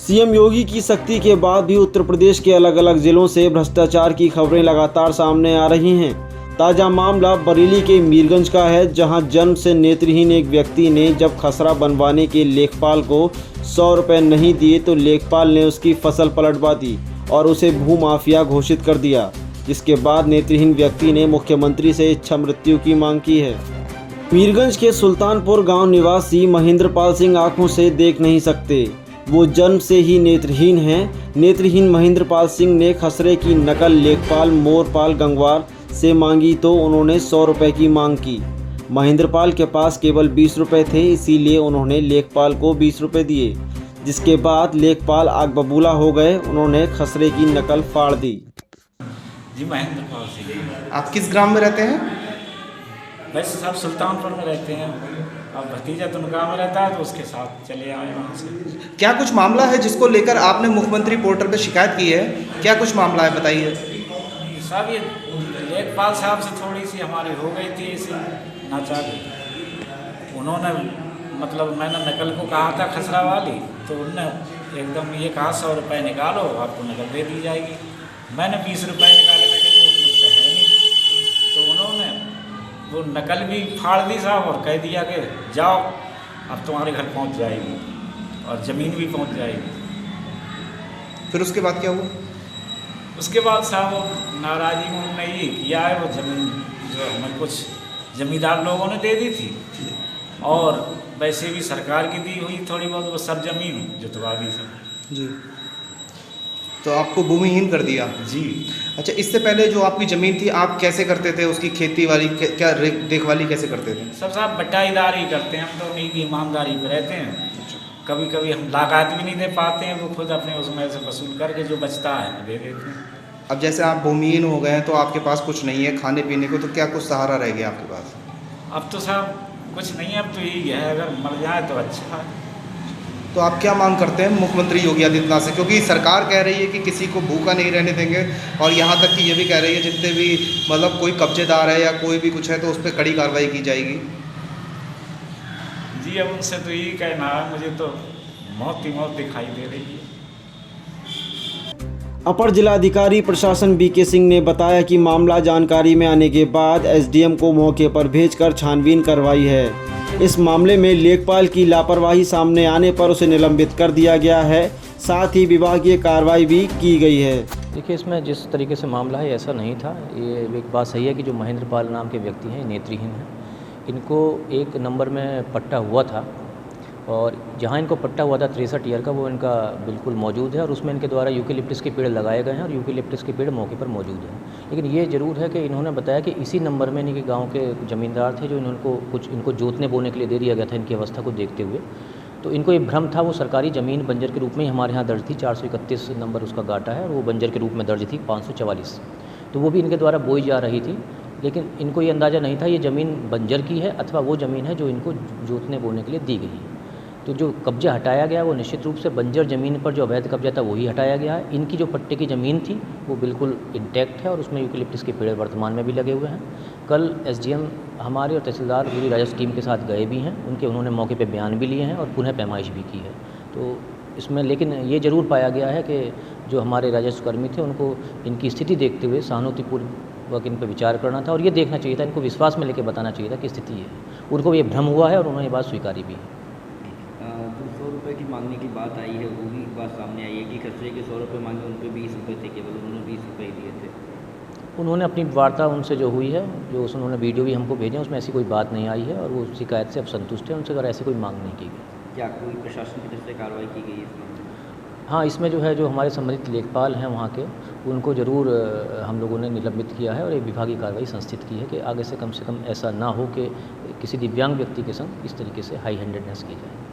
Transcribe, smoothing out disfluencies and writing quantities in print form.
CM योगी की सख्ती के बाद भी उत्तर प्रदेश के अलग अलग जिलों से भ्रष्टाचार की खबरें लगातार सामने आ रही हैं। ताज़ा मामला बरेली के मीरगंज का है, जहां जन्म से नेत्रहीन एक व्यक्ति ने जब खसरा बनवाने के लेखपाल को 100 रुपये नहीं दिए तो लेखपाल ने उसकी फसल पलटवा दी और उसे भूमाफिया घोषित कर दिया, जिसके बाद नेत्रहीन व्यक्ति ने मुख्यमंत्री से इच्छा मृत्यु की मांग की है। मीरगंज के सुल्तानपुर गांव निवासी महेंद्रपाल सिंह आंखों से देख नहीं सकते। वो जन्म से ही नेत्रहीन हैं। नेत्रहीन महेंद्रपाल सिंह ने खसरे की नकल लेखपाल मोरपाल गंगवार से मांगी तो उन्होंने 100 रुपये की मांग की। महेंद्रपाल के पास केवल 20 रुपये थे, इसीलिए उन्होंने लेखपाल को 20 रुपये दिए, जिसके बाद लेखपाल आग बबूला हो गए। उन्होंने खसरे की नकल फाड़ दी। जी महेंद्रपाल सिंह। आप किस ग्राम में रहते हैं? वैसे सब सुल्तानपुर में रहते हैं, अब भतीजा तुनगा में रहता है तो उसके साथ चले आए वहाँ से। क्या कुछ मामला है जिसको लेकर आपने मुख्यमंत्री पोर्टल पे शिकायत की है? क्या कुछ मामला है, बताइए। साहब ये लेखपाल साहब से थोड़ी सी हमारी हो गई थी इसी नाचारी। उन्होंने मतलब मैंने नकल को कहा था खसरा वाली, तो उन्होंने एकदम ये कहा 100 रुपये निकालो आपको नकल दे दी जाएगी। मैंने 20 रुपये निकाले, लेकिन वो मुझसे है नहीं, तो उन्होंने वो नकल भी फाड़ दी साहब और कह दिया कि जाओ अब तुम्हारे घर पहुंच जाएगी और ज़मीन भी पहुंच जाएगी। फिर उसके बाद क्या हुआ? उसके बाद साहब वो नाराज़गी में उन्होंने ये किया है, वो ज़मीन जो हमें कुछ ज़मींदार लोगों ने दे दी थी और वैसे भी सरकार की दी हुई थोड़ी बहुत वो सब ज़मीन जुतवा दी सब। जी, तो आपको भूमिहीन कर दिया? जी। अच्छा, इससे पहले जो आपकी ज़मीन थी आप कैसे करते थे? उसकी खेती वाली क्या देखभाली कैसे करते थे? सब साहब बटाईदारी करते हैं हम तो, उन्हीं की ईमानदारी पर रहते हैं। कभी कभी हम लागत भी नहीं दे पाते हैं, वो खुद अपने उसमें से वसूल करके जो बचता है दे देते हैं। अब जैसे आप भूमिहीन हो गए हैं तो आपके पास कुछ नहीं है खाने पीने को, तो क्या कुछ सहारा रह गया आपके पास? अब तो साहब कुछ नहीं है, अब तो यही है, अगर मर जाए तो अच्छा है। तो आप क्या मांग करते हैं मुख्यमंत्री योगी आदित्यनाथ से? क्योंकि सरकार कह रही है कि किसी को भूखा नहीं रहने देंगे और यहाँ तक कि ये भी कह रही है जितने भी मतलब कोई कब्जेदार है या कोई भी कुछ है तो उस पर कड़ी कार्रवाई की जाएगी। जी, अब उनसे तो यही कहना है, मुझे तो मौत ही मौत दिखाई दे रही है। अपर जिलाधिकारी प्रशासन बीके सिंह ने बताया कि मामला जानकारी में आने के बाद एसडीएम को मौके पर भेजकर छानबीन करवाई है। इस मामले में लेखपाल की लापरवाही सामने आने पर उसे निलंबित कर दिया गया है, साथ ही विभागीय कार्रवाई भी की गई है। देखिए, इसमें जिस तरीके से मामला है ऐसा नहीं था। ये एक बात सही है कि जो महेंद्रपाल नाम के व्यक्ति हैं नेत्रहीन हैं, इनको एक नंबर में पट्टा हुआ था और जहाँ इनको पट्टा हुआ था 63 ईयर का, वो इनका बिल्कुल मौजूद है और उसमें इनके द्वारा यूकेलिप्टस के पेड़ लगाए गए हैं और यूकेलिप्टस के पेड़ मौके पर मौजूद हैं। लेकिन ये ज़रूर है कि इन्होंने बताया कि इसी नंबर में इनके गांव के ज़मींदार थे जो इनको जोतने बोने के लिए दे दिया गया था इनकी अवस्था को देखते हुए। तो इनको ये भ्रम था, वो सरकारी ज़मीन बंजर के रूप में ही हमारे यहाँ दर्ज थी, 431 नंबर उसका गाटा है और वो बंजर के रूप में दर्ज थी 544, तो वो भी इनके द्वारा बोई जा रही थी। लेकिन इनको ये अंदाज़ा नहीं था ये ज़मीन बंजर की है अथवा वो ज़मीन है जो इनको जोतने बोने के लिए दी गई है। तो जो कब्जा हटाया गया वो निश्चित रूप से बंजर ज़मीन पर जो अवैध कब्जा था वही हटाया गया है। इनकी जो पट्टे की ज़मीन थी वो बिल्कुल इंटैक्ट है और उसमें यूकेलिप्टस के पेड़ वर्तमान में भी लगे हुए हैं। कल एसडीएम हमारे और तहसीलदार पूरी राजस्व टीम के साथ गए भी हैं, उन्होंने मौके पे बयान भी लिए हैं और पुनः पैमाइश भी की है। तो इसमें लेकिन ये ज़रूर पाया गया है कि जो हमारे राजस्व कर्मी थे उनको इनकी स्थिति देखते हुए सहानुभूतिपूर्वक इन पर विचार करना था और ये देखना चाहिए था, इनको विश्वास में लेकर बताना चाहिए था कि स्थिति है। उनको ये भ्रम हुआ है और उन्होंने ये बात स्वीकारी भी है। 100 रुपये की मांगने की बात आई है, वो भी बात सामने आई है कि खसरे के 100 रुपये मांगे, उन पर 20 रुपये थे, केवल उन्होंने 20 रुपये दिए थे। उन्होंने अपनी वार्ता उनसे जो हुई है, जो उन्होंने वीडियो भी हमको भेजे, उसमें ऐसी कोई बात नहीं आई है और वो शिकायत से अब संतुष्ट है, उनसे अगर ऐसी कोई मांग नहीं की गई। क्या कोई प्रशासन की तरफ से कार्रवाई की गई है इसमें? हाँ, इसमें जो है जो हमारे संबंधित लेखपाल हैं वहाँ के, उनको ज़रूर हम लोगों ने निलंबित किया है और एक विभागीय कार्रवाई संस्थित की है कि आगे से कम ऐसा ना हो कि किसी दिव्यांग व्यक्ति के संग इस तरीके से हाई हैंडेडनेस की जाए।